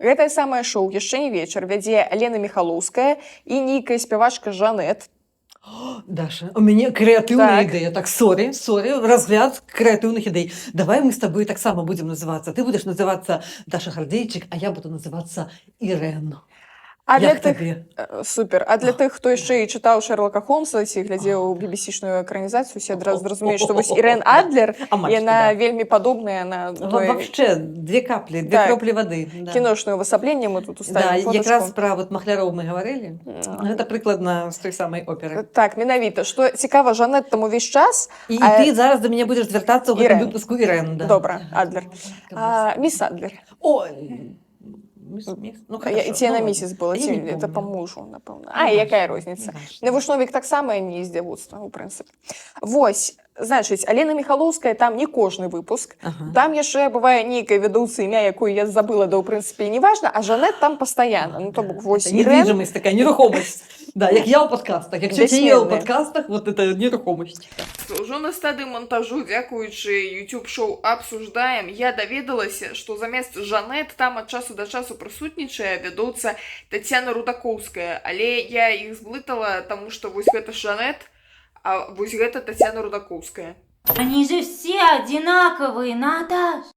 Гэтае самае шоу яшчэ не вечар вядзе Лена Михалоўская і нейкая спявачка Жанет. Даша, у мяне крэатыўная Так. ідэя. Так, сорі, разгляд крэатыўных ідэй. Давай мы з табой таксама будзем называцца. Ты будзеш называцца Даша Гардзейчык, а я буду называцца Ірэн. А для Як тых табе? супер. А для тых, хто яшчэ і чытаў Шэрлока Холмса ці глядзеў BBC-шную экранізацыю, усе адразу зразумеюць, што вось Ірэн Адлер, яна вельмі падобная на тое Вообще, две каплі, две Так. кроплі вады. кіношнае увасабленне. Мы тут Да, уставім якраз фотачку. пра вот махляроў мы гаварылі. Гэта прыкладна з той самай оперы. Так, менавіта. Што цікава, Жанет там увесь час. І ты зараз да мяне будзеш звяртацца ў гэтым Ірэн. выпуску Ірэн. Да. Добра, Адлер. Міс Адлер. Ой, ну, хорошо. Ці яна місіс была, Я ці не это помню. па мужу, напэўна. Якая розніца? Неважно. Навушновік таксама не з дзявоцтва, у прынцыпе. Вось, значыць, Алена Михалоўская там не кожны выпуск. Ага. Там яшчэ бывае нейкая вядоўца, імя якой я забыла, да ў прынцыпе не важна, а Жанет там пастаянна. Ну то бок вось Это Ірэн. недвижимость такая, нерухомость. Да, як я ў падкастах. Як цёця я ў Бессменная. падкастах, вот это нерухомость. Ужо на стадыі монтажу, дзякуючы YouTube-шоу «Абсуждаем», я даведалася, што замест Жанет там ад часу да часу прысутнічае вядоўца Тацяна Рудакоўская. Але я іх зблытала, таму што вось гэта Жанет, а вось гэта Тацяна Рудакоўская. Они же все одинаковые, Наташ.